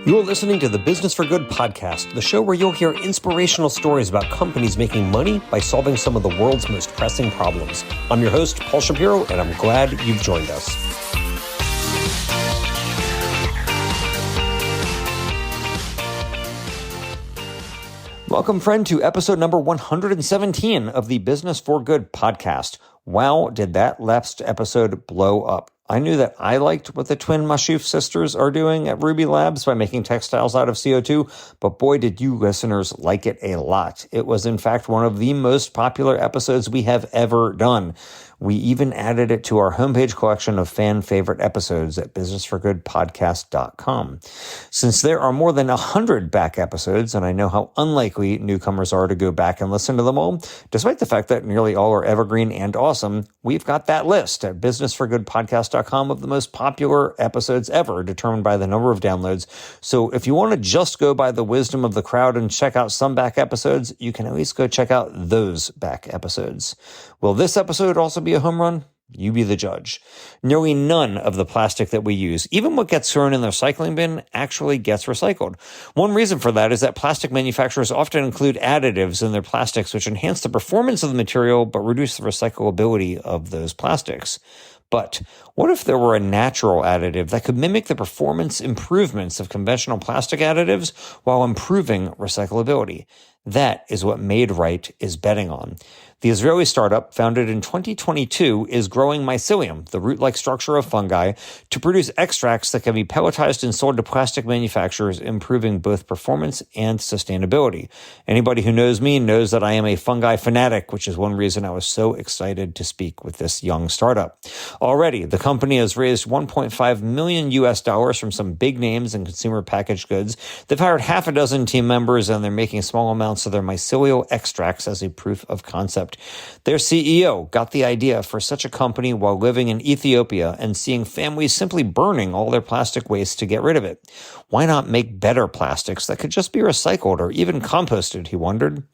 You're listening to the Business for Good podcast, the show where you'll hear inspirational stories about companies making money by solving some of the world's most pressing problems. I'm your host, Paul Shapiro, and I'm glad you've joined us. Welcome, friend, to episode number 117 of the Business for Good podcast. Wow, did that last episode blow up. I knew that I liked what the twin Mashuf sisters are doing at Ruby Labs by making textiles out of CO2, but boy, did you listeners like it a lot. It was, in fact, one of the most popular episodes we have ever done. We even added it to our homepage collection of fan favorite episodes at businessforgoodpodcast.com. Since there are more than 100 back episodes, and I know how unlikely newcomers are to go back and listen to them all, despite the fact that nearly all are evergreen and awesome, we've got that list at businessforgoodpodcast.com of the most popular episodes ever, determined by the number of downloads. So if you want to just go by the wisdom of the crowd and check out some back episodes, you can at least go check out those back episodes. Will this episode also be a home run? You be the judge. Nearly none of the plastic that we use, even what gets thrown in the recycling bin, actually gets recycled. One reason for that is that plastic manufacturers often include additives in their plastics which enhance the performance of the material but reduce the recyclability of those plastics. But what if there were a natural additive that could mimic the performance improvements of conventional plastic additives while improving recyclability? That is what MadeRight is betting on. The Israeli startup, founded in 2022, is growing mycelium, the root-like structure of fungi, to produce extracts that can be pelletized and sold to plastic manufacturers, improving both performance and sustainability. Anybody who knows me knows that I am a fungi fanatic, which is one reason I was so excited to speak with this young startup. Already, the company has raised $1.5 million from some big names in consumer packaged goods. They've hired half a dozen team members, and they're making small amounts of their mycelial extracts as a proof of concept. Their CEO got the idea for such a company while living in Ethiopia and seeing families simply burning all their plastic waste to get rid of it. Why not make better plastics that could just be recycled or even composted, he wondered.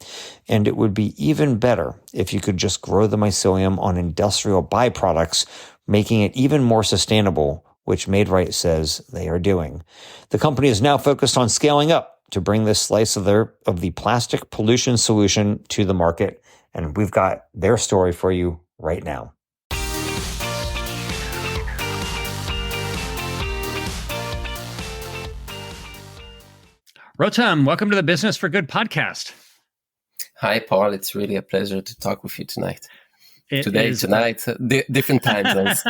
And it would be even better if you could just grow the mycelium on industrial byproducts, making it even more sustainable, which MadeRight says they are doing. The company is now focused on scaling up to bring this slice of the plastic pollution solution to the market. And we've got their story for you right now. Rotem, welcome to the Business for Good podcast. Hi, Paul. It's really a pleasure to talk with you tonight. Tonight, different time zones.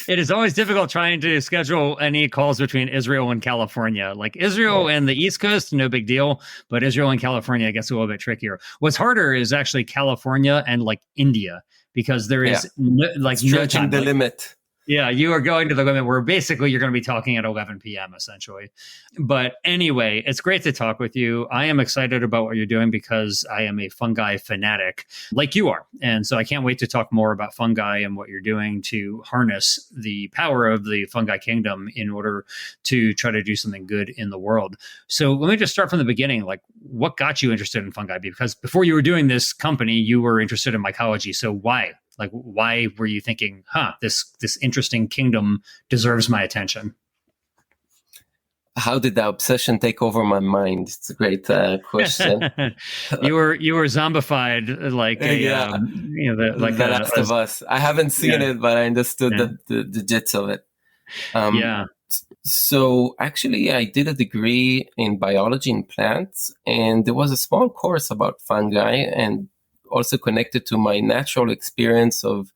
It is always difficult trying to schedule any calls between Israel and California. Like Israel and the East Coast, no big deal, but Israel and California gets a little bit trickier. What's harder is actually California and like India, because there is no stretching the limit. Yeah, you are going to the limit where basically you're going to be talking at 11 p.m. essentially. But anyway, it's great to talk with you. I am excited about what you're doing because I am a fungi fanatic like you are. And so I can't wait to talk more about fungi and what you're doing to harness the power of the fungi kingdom in order to try to do something good in the world. So let me just start from the beginning. Like, what got you interested in fungi? Because before you were doing this company, you were interested in mycology. So why? Like, why were you thinking, this interesting kingdom deserves my attention? How did the obsession take over my mind? It's a great question. You were zombified, like The Last of Us. I haven't seen it, but I understood the gist of it. So actually, I did a degree in biology in plants, and there was a small course about fungi, and also connected to my natural experience of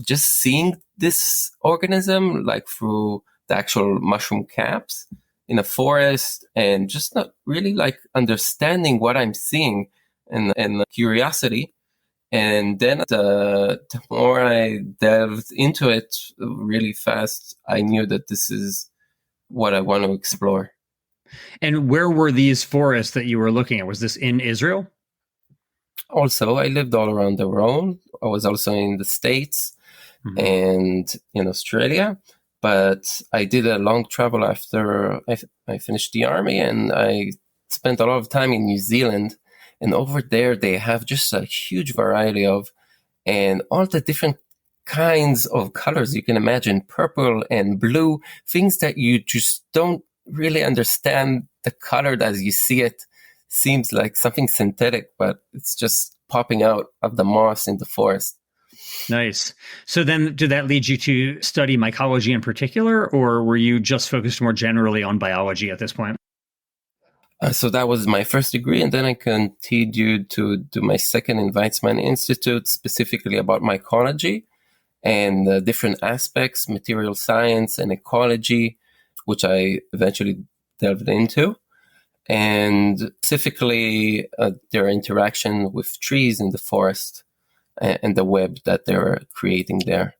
just seeing this organism, like through the actual mushroom caps in a forest, and just not really like understanding what I'm seeing and curiosity. And then the more I delved into it really fast, I knew that this is what I want to explore. And where were these forests that you were looking at? Was this in Israel? Also, I lived all around the world. I was also in the States and in Australia, but I did a long travel after I finished the army, and I spent a lot of time in New Zealand. And over there, they have just a huge variety of, and all the different kinds of colors you can imagine, purple and blue, things that you just don't really understand the color as you see it. Seems like something synthetic, but it's just popping out of the moss in the forest. Nice. So then did that lead you to study mycology in particular, or were you just focused more generally on biology at this point? So that was my first degree, and then I continued to do my second in Weizmann Institute, specifically about mycology and different aspects, material science and ecology, which I eventually delved into, and specifically their interaction with trees in the forest and the web that they're creating there.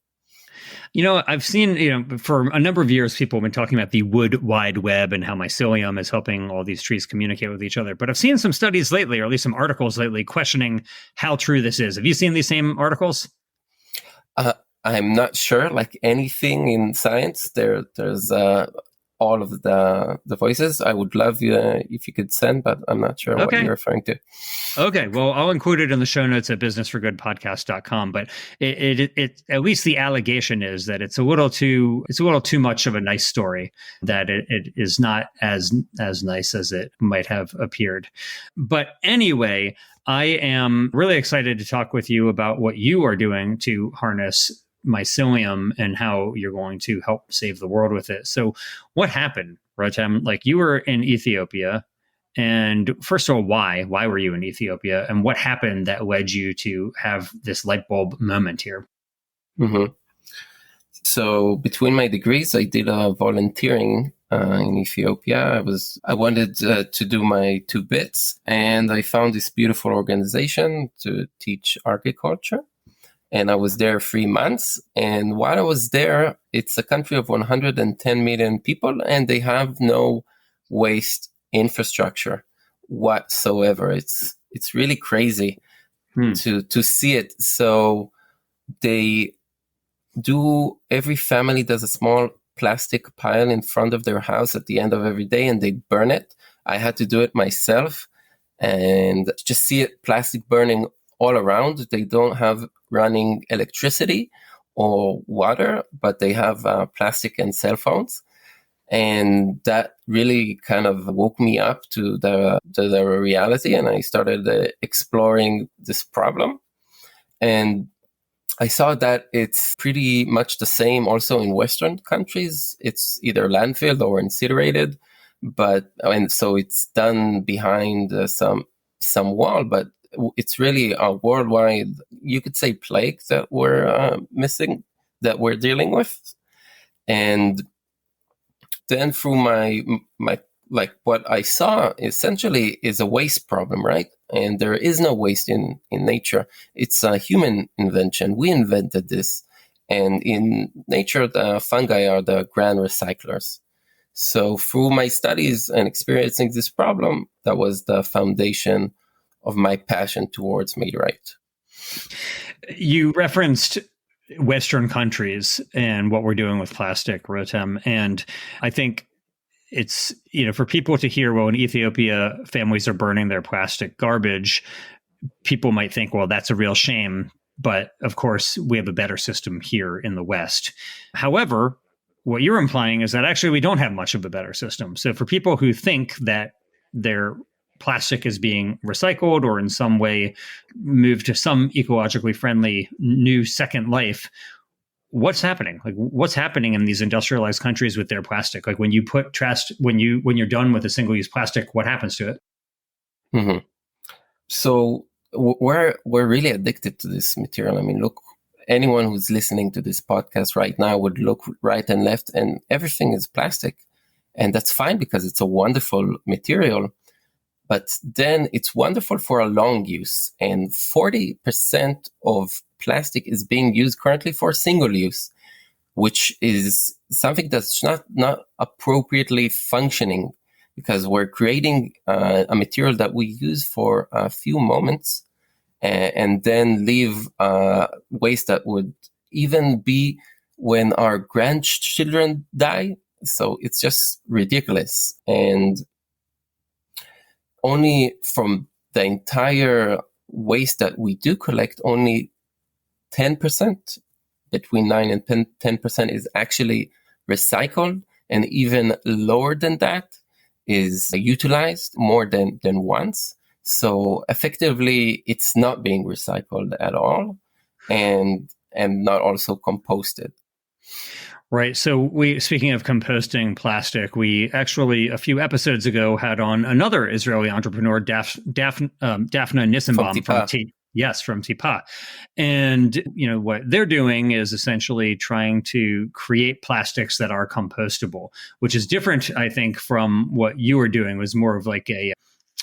I've seen, for a number of years, people have been talking about the wood wide web and how mycelium is helping all these trees communicate with each other. But I've seen some studies lately, or at least some articles lately, questioning how true this is. Have you seen these same articles? I'm not sure. Like anything in science, there's all of the voices. I would love if you could send, but I'm not sure what you're referring to. Okay, well, I'll include it in the show notes at businessforgoodpodcast.com. But it at least the allegation is that it's a little too much of a nice story, that it is not as nice as it might have appeared. But anyway, I am really excited to talk with you about what you are doing to harness mycelium and how you're going to help save the world with it. So what happened, Rotem? Like, you were in Ethiopia, and first of all, why were you in Ethiopia, and what happened that led you to have this light bulb moment here? Mm-hmm. So between my degrees, I did volunteering in Ethiopia. I wanted to do my 2 bits, and I found this beautiful organization to teach agriculture. And I was there 3 months. And while I was there, it's a country of 110 million people, and they have no waste infrastructure whatsoever. It's really crazy to see it. So every family does a small plastic pile in front of their house at the end of every day, and they burn it. I had to do it myself and just see it, plastic burning all around. They don't have running electricity or water, but they have plastic and cell phones. And that really kind of woke me up to the reality. And I started exploring this problem. And I saw that it's pretty much the same also in Western countries. It's either landfilled or incinerated, and so it's done behind some wall, but it's really a worldwide, you could say, plague that we're that we're dealing with. And then through my like, what I saw essentially is a waste problem, right? And there is no waste in nature. It's a human invention. We invented this. And in nature, the fungi are the grand recyclers. So through my studies and experiencing this problem, that was the foundation of my passion towards MadeRight. You referenced Western countries and what we're doing with plastic, Rotem. And I think it's, for people to hear, well, in Ethiopia, families are burning their plastic garbage, people might think, well, that's a real shame. But of course, we have a better system here in the West. However, what you're implying is that actually we don't have much of a better system. So for people who think that their plastic is being recycled or in some way moved to some ecologically friendly new second life, what's happening? Like, what's happening in these industrialized countries with their plastic? Like, when you put trash, when you're done with a single-use plastic, what happens to it? Mm-hmm. So we're really addicted to this material. I mean, look, anyone who's listening to this podcast right now would look right and left, and everything is plastic. And that's fine because it's a wonderful material. But then it's wonderful for a long use. And 40% of plastic is being used currently for single use, which is something that's not appropriately functioning, because we're creating a material that we use for a few moments and then leave waste that would even be when our grandchildren die. So it's just ridiculous. And only from the entire waste that we do collect, only 10%, between 9 and 10% is actually recycled. And even lower than that is utilized more than once. So effectively, it's not being recycled at all and not also composted. Right. So speaking of composting plastic, we actually a few episodes ago had on another Israeli entrepreneur, Daphna Nissenbaum from Tipa. And, what they're doing is essentially trying to create plastics that are compostable, which is different, I think, from what you were doing. It was more of like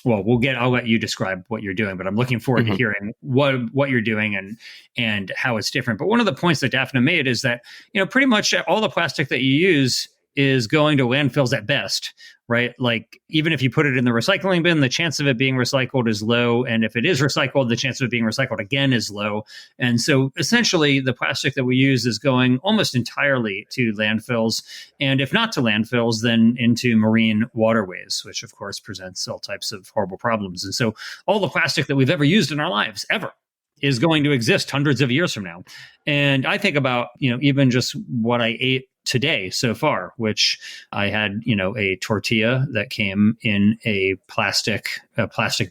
I'll let you describe what you're doing, but I'm looking forward to hearing what you're doing and how it's different. But one of the points that Daphne made is that, pretty much all the plastic that you use is going to landfills at best, right? Like even if you put it in the recycling bin, the chance of it being recycled is low. And if it is recycled, the chance of it being recycled again is low. And so essentially the plastic that we use is going almost entirely to landfills. And if not to landfills, then into marine waterways, which of course presents all types of horrible problems. And so all the plastic that we've ever used in our lives, ever, is going to exist hundreds of years from now. And I think about, even just what I ate today so far, which I had, a tortilla that came in a plastic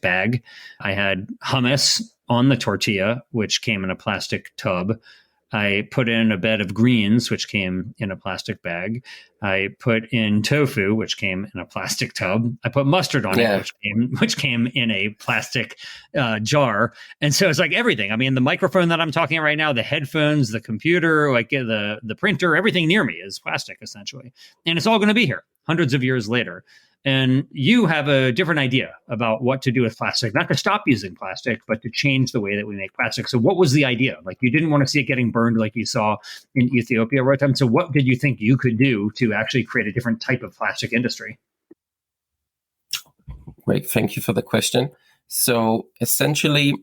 bag. I had hummus on the tortilla, which came in a plastic tub. I put in a bed of greens, which came in a plastic bag. I put in tofu, which came in a plastic tub. I put mustard on it, which came in a plastic jar. And so it's like everything. I mean, the microphone that I'm talking right now, the headphones, the computer, like the printer, everything near me is plastic, essentially. And it's all going to be here hundreds of years later. And you have a different idea about what to do with plastic, not to stop using plastic, but to change the way that we make plastic. So what was the idea? Like you didn't want to see it getting burned like you saw in Ethiopia, right? So what did you think you could do to actually create a different type of plastic industry? Great. Thank you for the question. So essentially,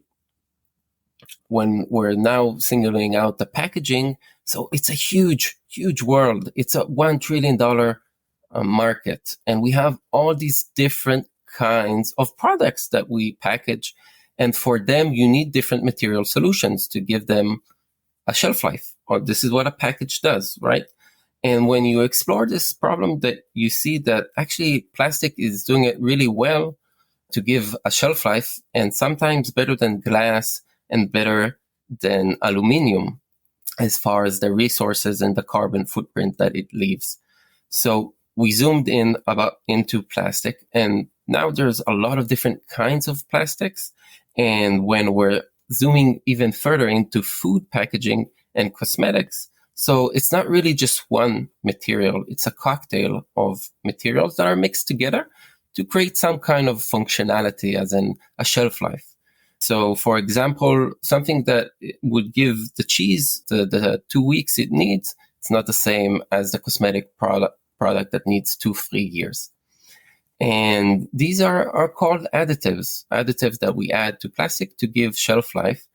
when we're now singling out the packaging, so it's a huge, huge world. It's a $1 trillion market. And we have all these different kinds of products that we package. And for them, you need different material solutions to give them a shelf life. Or this is what a package does, right? And when you explore this problem, that you see that actually plastic is doing it really well to give a shelf life, and sometimes better than glass and better than aluminum as far as the resources and the carbon footprint that it leaves. So we zoomed into plastic, and now there's a lot of different kinds of plastics. And when we're zooming even further into food packaging and cosmetics, so it's not really just one material. It's a cocktail of materials that are mixed together to create some kind of functionality, as in a shelf life. So, for example, something that would give the cheese the 2 weeks it needs, it's not the same as the cosmetic product that needs 2-3 years. And these are called additives that we add to plastic to give shelf life.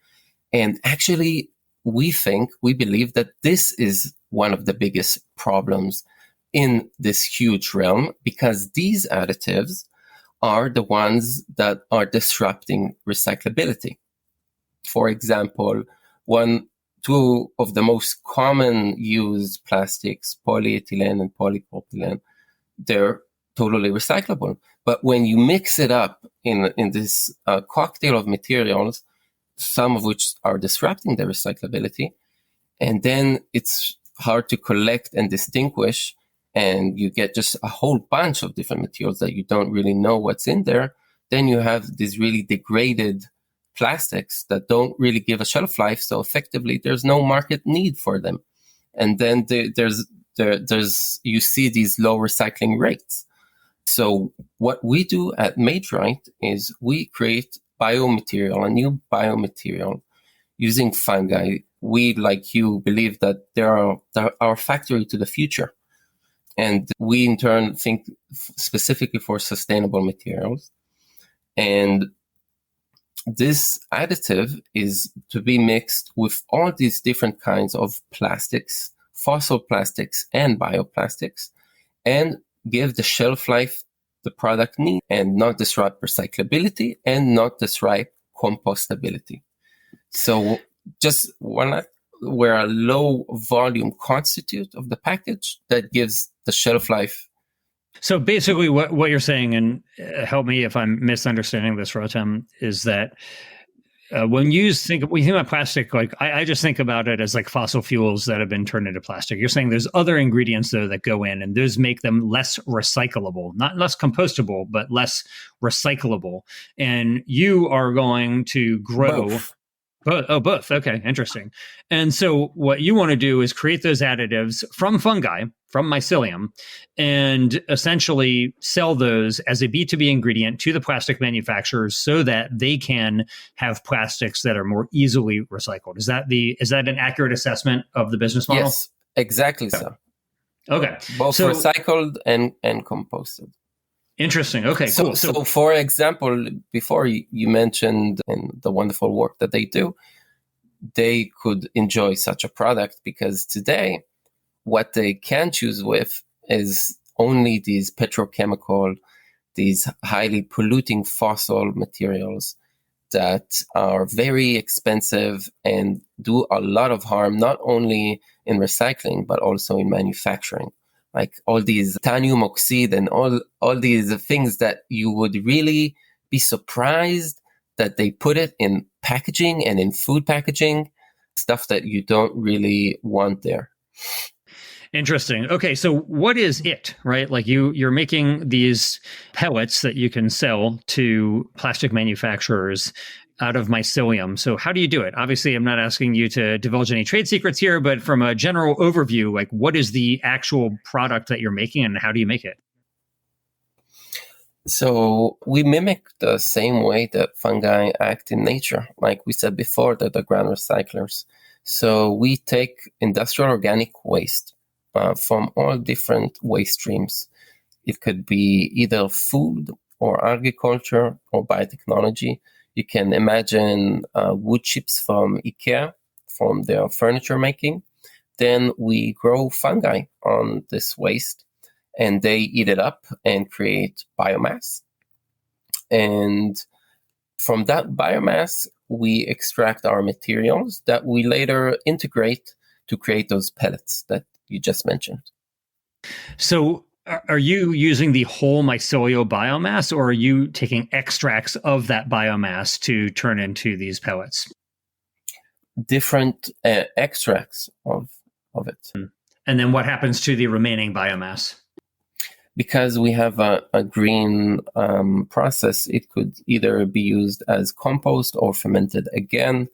And actually, we believe that this is one of the biggest problems in this huge realm, because these additives are the ones that are disrupting recyclability. For example, two of the most common used plastics, polyethylene and polypropylene, they're totally recyclable. But when you mix it up in this cocktail of materials, some of which are disrupting the recyclability, and then it's hard to collect and distinguish, and you get just a whole bunch of different materials that you don't really know what's in there, then you have these really degraded plastics that don't really give a shelf life. So effectively, there's no market need for them. And then there's you see these low recycling rates. So what we do at MadeRight is we create a new biomaterial using fungi. We, like you, believe that they're our factory to the future. And we, in turn, think specifically for sustainable materials. And this additive is to be mixed with all these different kinds of plastics, fossil plastics and bioplastics, and give the shelf life the product needs, and not disrupt recyclability and not disrupt compostability. So just one we're a low volume constitute of the package that gives the shelf life. So basically what you're saying, and help me if I'm misunderstanding this, Rotem, is that when you think about plastic, like I just think about it as like fossil fuels that have been turned into plastic. You're saying there's other ingredients though that go in, and those make them less recyclable, not less compostable, but less recyclable. And you are going to grow both. Okay, interesting. And so what you want to do is create those additives from fungi, from mycelium, and essentially sell those as a B2B ingredient to the plastic manufacturers so that they can have plastics that are more easily recycled. Is that an accurate assessment of the business model? Yes, exactly so. Okay. Both recycled and composted. Interesting. Okay, cool. So for example, before you mentioned the wonderful work that they do, they could enjoy such a product because today what they can choose with is only these petrochemical, these highly polluting fossil materials that are very expensive and do a lot of harm, not only in recycling, but also in manufacturing. Like all these titanium oxide and all these things that you would really be surprised that they put it in packaging and in food packaging, stuff that you don't really want there. Interesting. Okay, so what is it, right? Like you're making these pellets that you can sell to plastic manufacturers out of mycelium. So how do you do it? Obviously, I'm not asking you to divulge any trade secrets here, but from a general overview, like what is the actual product that you're making and how do you make it? So we mimic the same way that fungi act in nature. Like we said before, they're the ground recyclers. So we take industrial organic waste from all different waste streams. It could be either food or agriculture or biotechnology. You can imagine wood chips from IKEA, from their furniture making. Then we grow fungi on this waste and they eat it up and create biomass. And from that biomass, we extract our materials that we later integrate to create those pellets that you just mentioned. So are you using the whole mycelial biomass, or are you taking extracts of that biomass to turn into these pellets? Different extracts of it. And then what happens to the remaining biomass? Because we have a green process, it could either be used as compost or fermented again,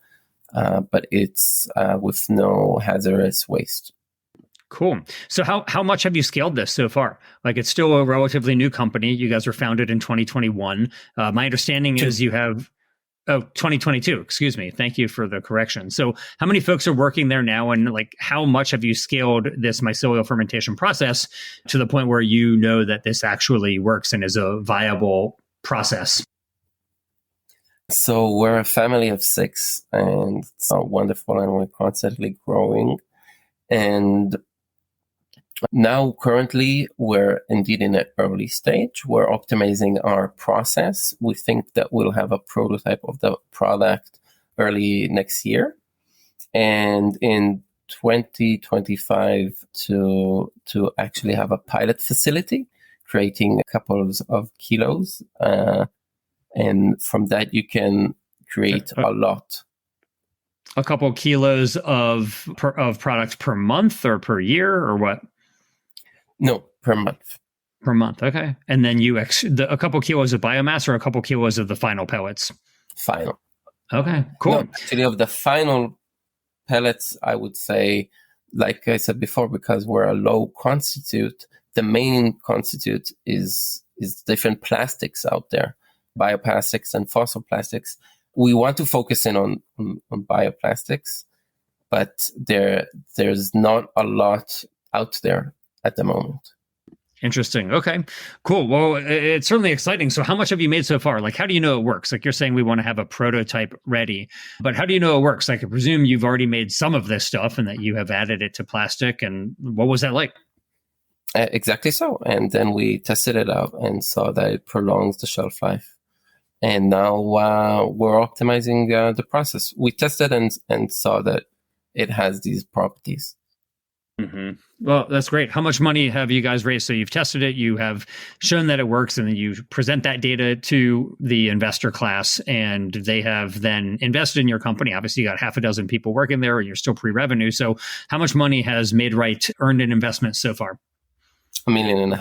but it's with no hazardous waste. Cool. So how much have you scaled this so far? Like it's still a relatively new company. You guys were founded in 2021. My understanding is you have 2022, excuse me. Thank you for the correction. So how many folks are working there now, and like how much have you scaled this mycelial fermentation process to the point where you know that this actually works and is a viable process? So we're a family of 6 and it's wonderful, and we're constantly growing. And now, currently, we're indeed in an early stage. We're optimizing our process. We think that we'll have a prototype of the product early next year. And in 2025 to actually have a pilot facility, creating a couple of kilos. And from that, you can create a lot. A couple kilos of product per month or per year or what? No, per month. Per month, okay. And then a couple kilos of biomass or a couple kilos of the final pellets? Final. Okay, cool. No, actually, of the final pellets, I would say, like I said before, because we're a low constitute, the main constitute is different plastics out there, bioplastics and fossil plastics. We want to focus in on bioplastics, but there's not a lot out there at the moment. Interesting. Okay, cool. Well, it's certainly exciting. So how much have you made so far? Like, how do you know it works? Like you're saying we want to have a prototype ready, but how do you know it works? Like I presume you've already made some of this stuff and that you have added it to plastic. And what was that like? Exactly so. And then we tested it out and saw that it prolongs the shelf life. And now we're optimizing the process. We tested and saw that it has these properties. Mm-hmm. Well, that's great. How much money have you guys raised? So you've tested it, you have shown that it works, and then you present that data to the investor class, and they have then invested in your company. Obviously, you got half a dozen people working there, and you're still pre-revenue. So how much money has MadeRight earned in investment so far? $1.5 million.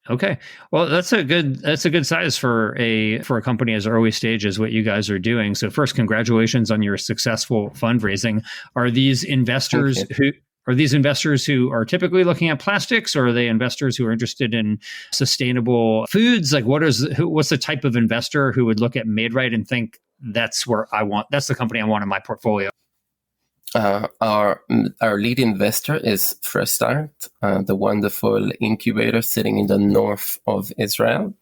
Okay. Well, that's a good size for a company as early stage as what you guys are doing. So first, congratulations on your successful fundraising. Are these investors who are typically looking at plastics, or are they investors who are interested in sustainable foods? Like what's the type of investor who would look at MadeRight and think that's the company I want in my portfolio? Our lead investor is Fresh Start, the wonderful incubator sitting in the north of Israel.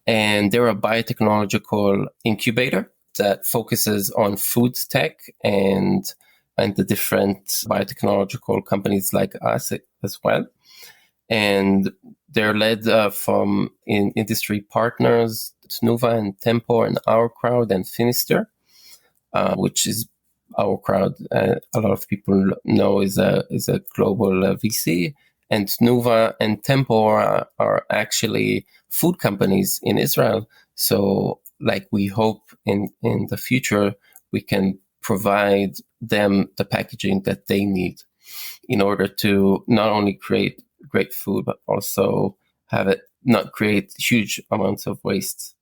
And they're a biotechnological incubator that focuses on food tech and the different biotechnological companies like us as well. And they're led from industry partners, Tnuva and Tempo and Our Crowd and Finister, which is Our Crowd, a lot of people know is a global VC, and Tnuva and Tempo are actually food companies in Israel. So, like, we hope in the future we can provide them the packaging that they need in order to not only create great food, but also have it not create huge amounts of waste.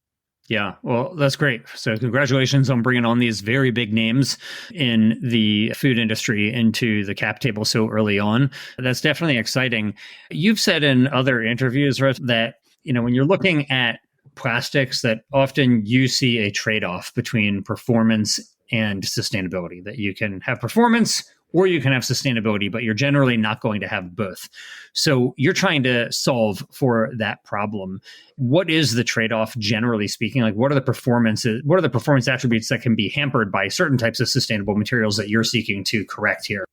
Yeah, well, that's great. So congratulations on bringing on these very big names in the food industry into the cap table so early on. That's definitely exciting. You've said in other interviews, Russ, that when you're looking at plastics, that often you see a trade-off between performance and sustainability, that you can have performance or you can have sustainability, but you're generally not going to have both. So you're trying to solve for that problem. What is the trade-off, generally speaking? Like, what are the performance attributes that can be hampered by certain types of sustainable materials that you're seeking to correct here?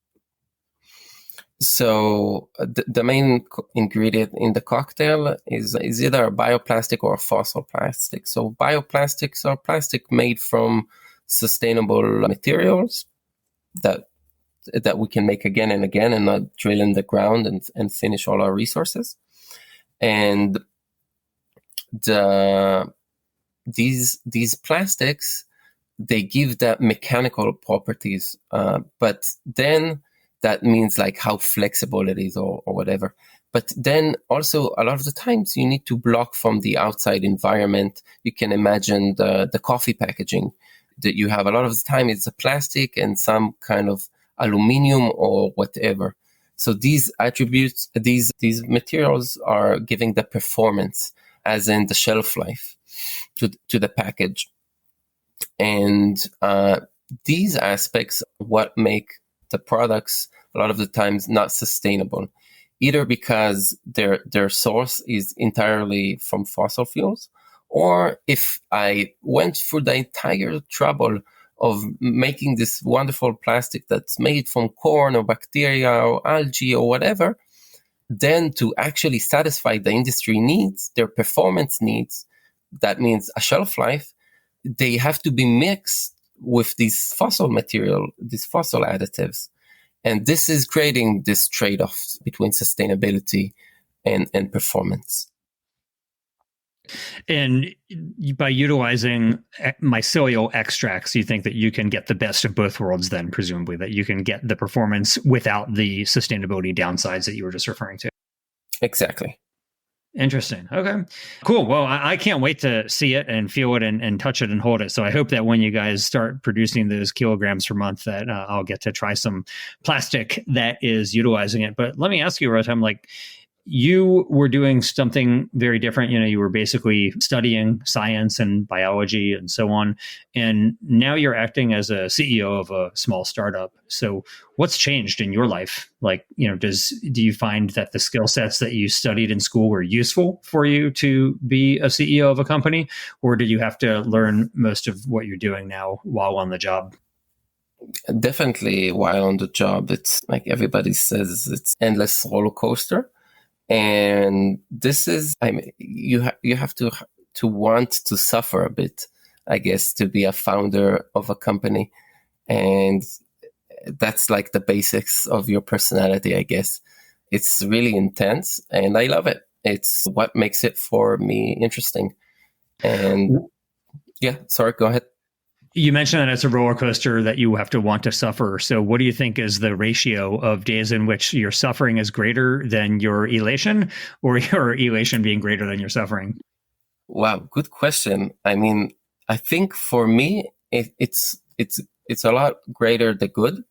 So the main ingredient in the cocktail is either a bioplastic or a fossil plastic. So bioplastics are plastic made from sustainable materials that we can make again and again and not drill in the ground and finish all our resources. And these plastics, they give that mechanical properties, but then that means like how flexible it is or whatever. But then also a lot of the times you need to block from the outside environment. You can imagine the coffee packaging that you have. A lot of the time it's a plastic and some kind of aluminum or whatever. So these attributes, these materials are giving the performance, as in the shelf life, to the package. And these aspects what make the products a lot of the times not sustainable, either because their source is entirely from fossil fuels, or if I went through the entire trouble of making this wonderful plastic that's made from corn or bacteria or algae or whatever, then to actually satisfy the industry needs, their performance needs, that means a shelf life, they have to be mixed with these fossil material, these fossil additives. And this is creating this trade-off between sustainability and performance. And by utilizing mycelial extracts, you think that you can get the best of both worlds then, presumably, that you can get the performance without the sustainability downsides that you were just referring to. Exactly. Interesting. Okay, cool. Well, I can't wait to see it and feel it and touch it and hold it. So I hope that when you guys start producing those kilograms per month, that I'll get to try some plastic that is utilizing it. But let me ask you, Rotem, like, you were doing something very different. You were basically studying science and biology and so on. And now you're acting as a CEO of a small startup. So what's changed in your life? Like, do you find that the skill sets that you studied in school were useful for you to be a CEO of a company? Or did you have to learn most of what you're doing now while on the job? Definitely while on the job. It's like everybody says, it's endless roller coaster. And this is, you have to want to suffer a bit, I guess, to be a founder of a company. And that's like the basics of your personality, I guess. It's really intense and I love it. It's what makes it for me interesting. And yeah, sorry, go ahead. You mentioned that it's a roller coaster that you have to want to suffer. So what do you think is the ratio of days in which your suffering is greater than your elation, or your elation being greater than your suffering? Wow, good question. I mean, I think for me, it's a lot greater the good,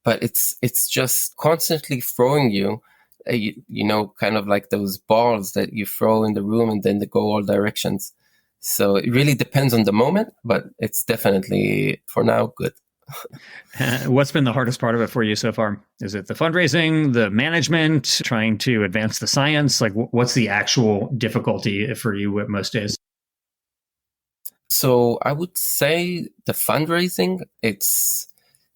but it's just constantly throwing you, you know, kind of like those balls that you throw in the room and then they go all directions. So it really depends on the moment, but it's definitely for now good. What's been the hardest part of it for you so far? Is it the fundraising, the management, trying to advance the science? Like, what's the actual difficulty for you at most days? So I would say the fundraising, it's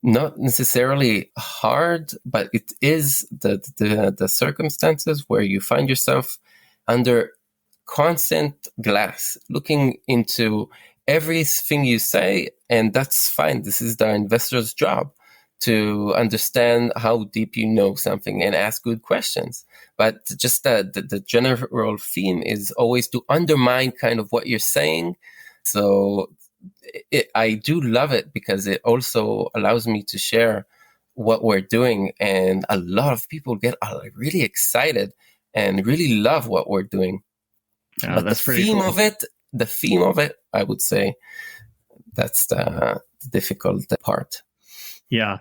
not necessarily hard, but it is the circumstances where you find yourself under constant glass, looking into everything you say, and that's fine. This is the investor's job to understand how deep you know something and ask good questions. But just the general theme is always to undermine kind of what you're saying. So I do love it because it also allows me to share what we're doing, and a lot of people get really excited and really love what we're doing. Oh, But that's pretty cool. the theme of it, I would say that's the difficult part. Yeah.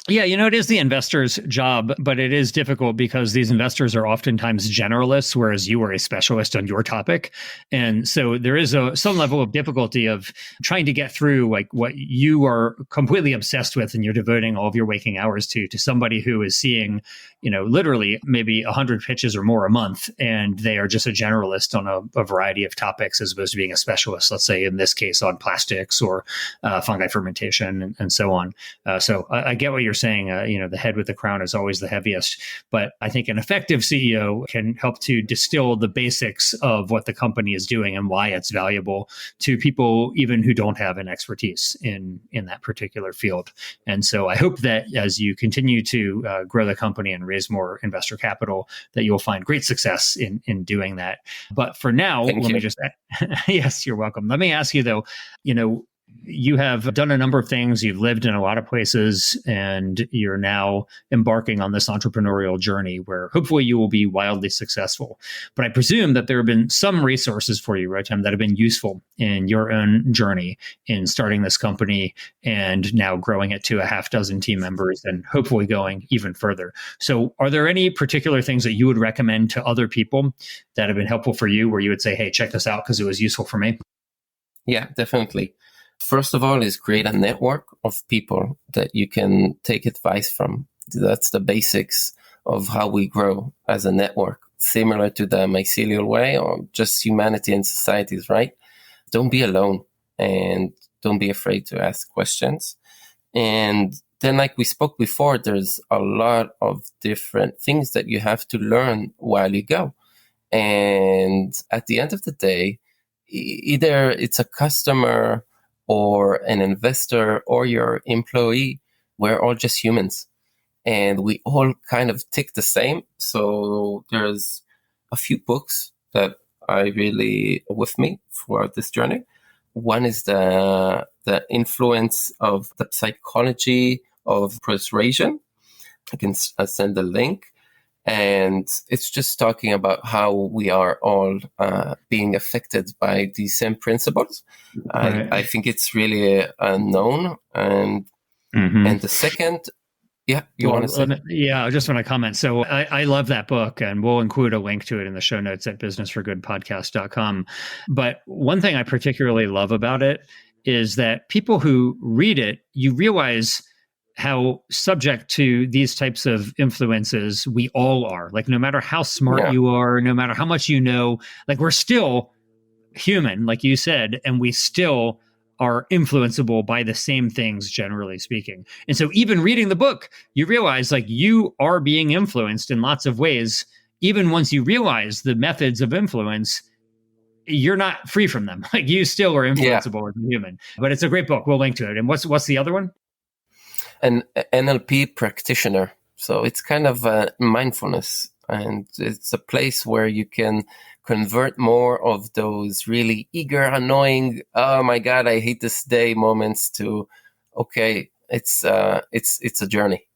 Yeah. You know, it is the investor's job, but it is difficult because these investors are oftentimes generalists, whereas you are a specialist on your topic. And so there is some level of difficulty of trying to get through like what you are completely obsessed with and you're devoting all of your waking hours to somebody who is seeing, you know, literally maybe 100 pitches or more a month, and they are just a generalist on a variety of topics as opposed to being a specialist, let's say in this case on plastics or fungi fermentation and so on. So I get what you're saying. You know, the head with the crown is always the heaviest, but I think an effective CEO can help to distill the basics of what the company is doing and why it's valuable to people even who don't have an expertise in that particular field. And so I hope that as you continue to grow the company and raise more investor capital, that you'll find great success in doing that. But for now, yes, you're welcome. Let me ask you though, you know, you have done a number of things. You've lived in a lot of places, and you're now embarking on this entrepreneurial journey where hopefully you will be wildly successful. But I presume that there have been some resources for you, Rotem, that have been useful in your own journey in starting this company and now growing it to a half dozen team members and hopefully going even further. So are there any particular things that you would recommend to other people that have been helpful for you where you would say, hey, check this out because it was useful for me? Yeah, definitely. First of all, is create a network of people that you can take advice from. That's the basics of how we grow as a network, similar to the mycelial way or just humanity and societies, right? Don't be alone and don't be afraid to ask questions. And then, like we spoke before, there's a lot of different things that you have to learn while you go. And at the end of the day, either it's a customer or an investor or your employee, we're all just humans and we all kind of tick the same. So there's a few books that I really with me throughout this journey. One is the influence of the psychology of persuasion. I can send the link. And it's just talking about how we are all being affected by these same principles. Right. I think it's really known. And the second, yeah, want to say? Yeah, I just want to comment. So I love that book, and we'll include a link to it in the show notes at businessforgoodpodcast.com. But one thing I particularly love about it is that people who read it, you realize how subject to these types of influences we all are. Like, no matter how smart you are, no matter how much you know, like, we're still human, like you said, and we still are influenceable by the same things, generally speaking. And so even reading the book, you realize like you are being influenced in lots of ways. Even once you realize the methods of influence, you're not free from them. Like, you still are influenceable as a human. But it's a great book. We'll link to it. And what's the other one? an NLP practitioner. So it's kind of mindfulness, and it's a place where you can convert more of those really eager, annoying, oh my God, I hate this day moments to, okay, it's a journey.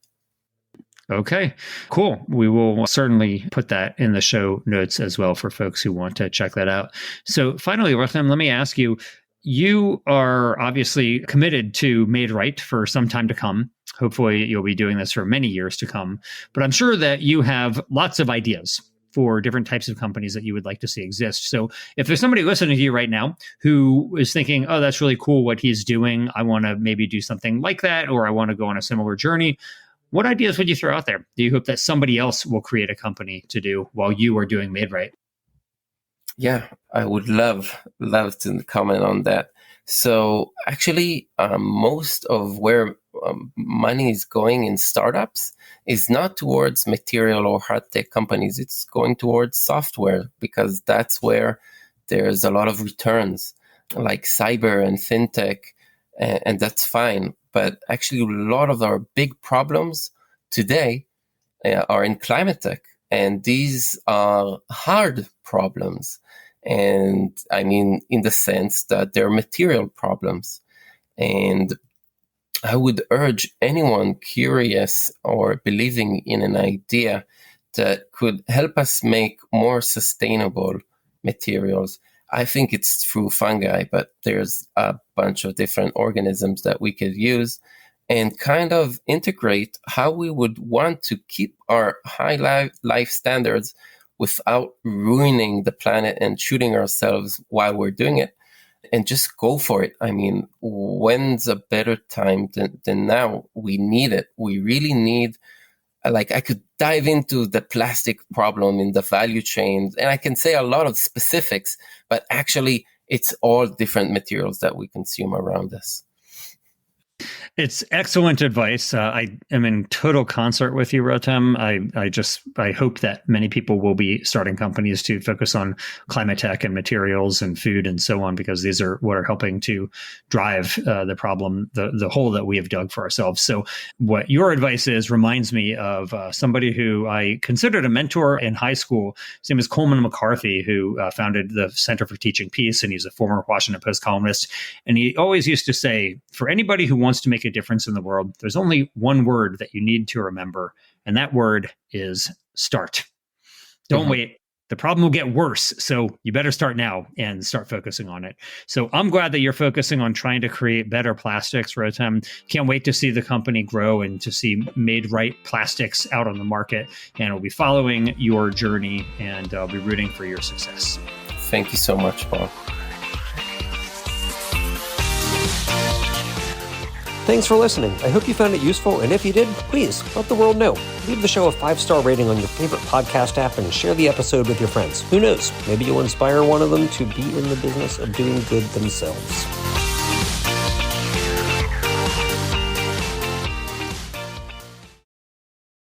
Okay, cool. We will certainly put that in the show notes as well for folks who want to check that out. So finally, Rotem, let me ask you, you are obviously committed to MadeRight for some time to come. Hopefully you'll be doing this for many years to come, but I'm sure that you have lots of ideas for different types of companies that you would like to see exist. So if there's somebody listening to you right now who is thinking, oh, that's really cool what he's doing, I want to maybe do something like that, or I want to go on a similar journey, what ideas would you throw out there? Do you hope that somebody else will create a company to do while you are doing MadeRight? Yeah, I would love to comment on that. So actually, most of where money is going in startups is not towards material or hard tech companies. It's going towards software, because that's where there's a lot of returns, like cyber and fintech, and that's fine. But actually, a lot of our big problems today are in climate tech, and these are hard problems. And I mean, in the sense that they're material problems. And I would urge anyone curious or believing in an idea that could help us make more sustainable materials. I think it's through fungi, but there's a bunch of different organisms that we could use and kind of integrate how we would want to keep our high life standards without ruining the planet and shooting ourselves while we're doing it, and just go for it. I mean, when's a better time than now? We need it. We really need, like, I could dive into the plastic problem in the value chain, and I can say a lot of specifics, but actually it's all different materials that we consume around us. It's excellent advice. I am in total concert with you, Rotem. I hope that many people will be starting companies to focus on climate tech and materials and food and so on, because these are what are helping to drive the problem, the hole that we have dug for ourselves. So what your advice is reminds me of somebody who I considered a mentor in high school. His name is Coleman McCarthy, who founded the Center for Teaching Peace, and he's a former Washington Post columnist. And he always used to say, for anybody who wants to make a difference in the world, there's only one word that you need to remember, and that word is start. Don't wait. The problem will get worse, so you better start now and start focusing on it. So I'm glad that you're focusing on trying to create better plastics, Rotem. Can't wait to see the company grow and to see MadeRight plastics out on the market, and I'll be following your journey, and I'll be rooting for your success. Thank you so much, Paul. Thanks for listening. I hope you found it useful, and if you did, please let the world know. Leave the show a 5-star rating on your favorite podcast app and share the episode with your friends. Who knows? Maybe you'll inspire one of them to be in the business of doing good themselves.